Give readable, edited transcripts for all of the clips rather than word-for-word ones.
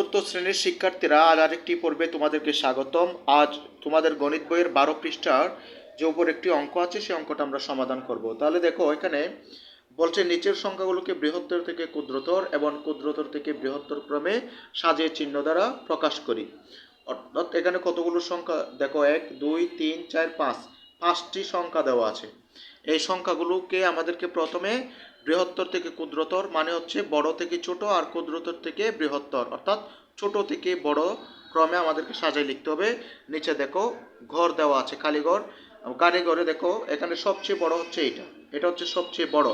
চতুর্থ শ্রেণীর শিক্ষার্থীরা আজ আরেকটি পর্বে তোমাদেরকে স্বাগতম। আজ তোমাদের গণিত বইয়ের 12 পৃষ্ঠার যে উপর একটি অঙ্ক আছে সেই অঙ্কটা আমরা সমাধান করব। তাহলে দেখো এখানে বলছে নিচের সংখ্যাগুলোকে বৃহত্তর থেকে ক্ষুদ্রতর এবং ক্ষুদ্রতর থেকে বৃহত্তর ক্রমে সাজিয়ে চিহ্ন দ্বারা প্রকাশ করি। অর্থাৎ এখানে কতগুলো সংখ্যা দেখো, 1 2 3 4 5, 5টি সংখ্যা দেওয়া আছে। এই সংখ্যাগুলোকে আমাদেরকে প্রথমে বৃহত্তর থেকে ক্ষুদ্রতর মানে হচ্ছে বড় থেকে ছোট আর ক্ষুদ্রতর থেকে বৃহত্তর অর্থাৎ ছোট থেকে বড় ক্রমে আমাদেরকে সাজাই লিখতে হবে। নিচে দেখো ঘর দেওয়া আছে, খালি ঘর। গাড়ি ঘরে দেখো এখানে সবচেয়ে বড় হচ্ছে এটা হচ্ছে সবচেয়ে বড়।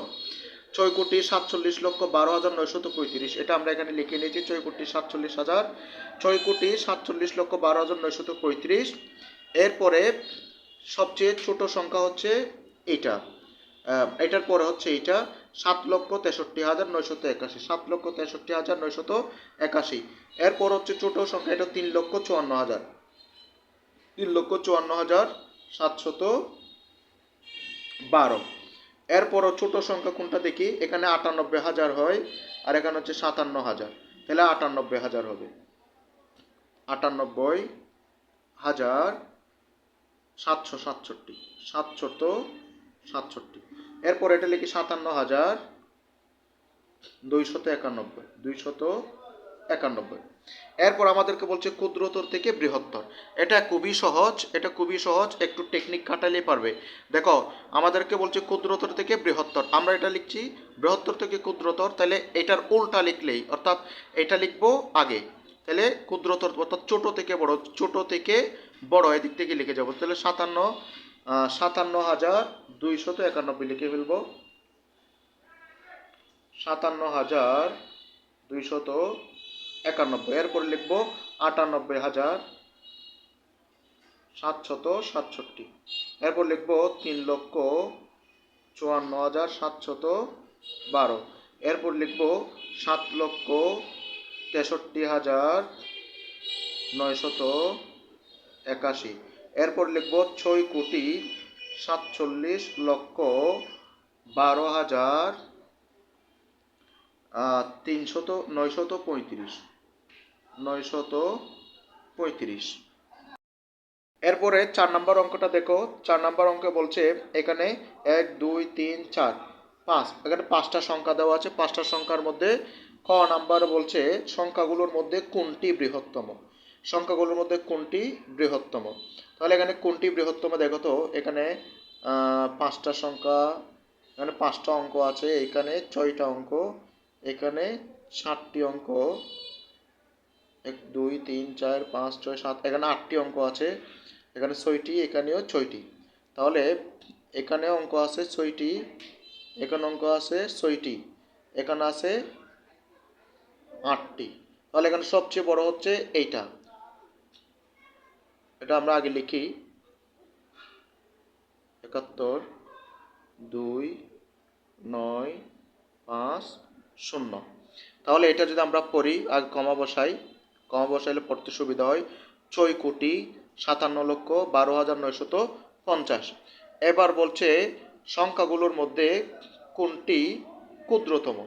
6,47,12,935, এটা আমরা এখানে লিখে নিয়েছি 6,47,12,935। এরপরে সবচেয়ে ছোট সংখ্যা হচ্ছে এইটা, এটার পরে হচ্ছে এইটা 7,63,981, 7,63,981। এরপর হচ্ছে ছোট সংখ্যা, এটা 3,54,000, 3,54,712। এরপরও ছোট সংখ্যা কোনটা দেখি, এখানে 98,000 হয় আর এখানে হচ্ছে 57,000, তাহলে 98,000 হবে, 98,767, 767। এরপর এটা লিখি 57,291। এরপর আমাদেরকে বলছে ক্ষুদ্রতর থেকে বৃহত্তর। এটা খুবই সহজ, একটু টেকনিক খাটালেই পারবে। দেখো আমাদেরকে বলছে ক্ষুদ্রতর থেকে বৃহত্তর, আমরা এটা লিখছি বৃহত্তর থেকে ক্ষুদ্রতর, তাহলে এটার উল্টা লিখলেই অর্থাৎ এটা লিখবো আগে, তাহলে ক্ষুদ্রতর অর্থাৎ ছোট থেকে বড় এদিক থেকে লিখে যাবো। তাহলে 57,291 লিখে ফেলবো, 57,291। এরপর লিখবো 98,767। এরপর লিখবো 3,54,712। এরপর লিখবো 7,63,981। এরপর লিখবো 6,40,12,935। এরপরে 4 নম্বর অঙ্কটা দেখো। 4 নম্বর অঙ্কে বলছে এখানে 1 2 3 4 5, এখানে 5টা সংখ্যা দেওয়া আছে। 5টা সংখ্যার মধ্যে ক নাম্বার বলছে সংখ্যাগুলোর মধ্যে কোনটি বৃহত্তম, তাহলে এখানে কোনটি বৃহত্তম দেখো তো। এখানে 5টা সংখ্যা, এখানে 5টা অঙ্ক আছে, এখানে 6টা অঙ্ক, এখানে 7টি অঙ্ক, 1 2 3 4 5 6 7, এখানে 8টি অঙ্ক আছে, এখানে 6টি, এখানেও 6টি। তাহলে এখানে অঙ্ক আছে 6টি, এখানে অঙ্ক আছে 6টি, এখানে আছে 8টি। তাহলে এখানে সবচেয়ে বড় হচ্ছে এইটা, এটা আমরা আগে লিখি 71 2 9 5 0। তাহলে এটা যদি আমরা পড়ি আর কমা বসাইলে পড়তে সুবিধা হয়। 6,57,12,950। এবার বলছে সংখ্যাগুলোর মধ্যে কোনটি ক্ষুদ্রতম।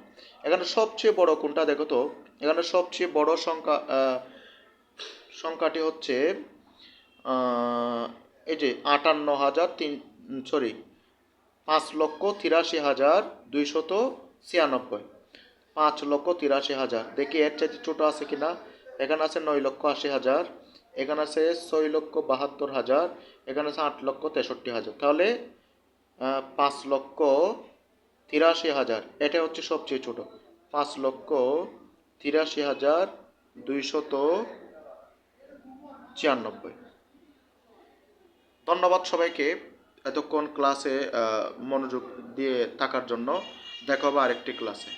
এখানে সবচেয়ে বড় কোনটা দেখো তো। এখানে সবচেয়ে বড় সংখ্যাটি হচ্ছে এই যে 5,83,296। 5,83,000, দেখি এর চাইতে ছোট আছে কিনা। এখানে আছে 9,80,000, এখানে আছে 6,72,000, এখানে আছে 8,63,000। তাহলে 5,83,000 এটা হচ্ছে সবচেয়ে ছোট, 5,83,296। ধন্যবাদ সবাইকে এতক্ষণ ক্লাসে মনোযোগ দিয়ে থাকার জন্য। দেখা হবে আরেকটি ক্লাসে।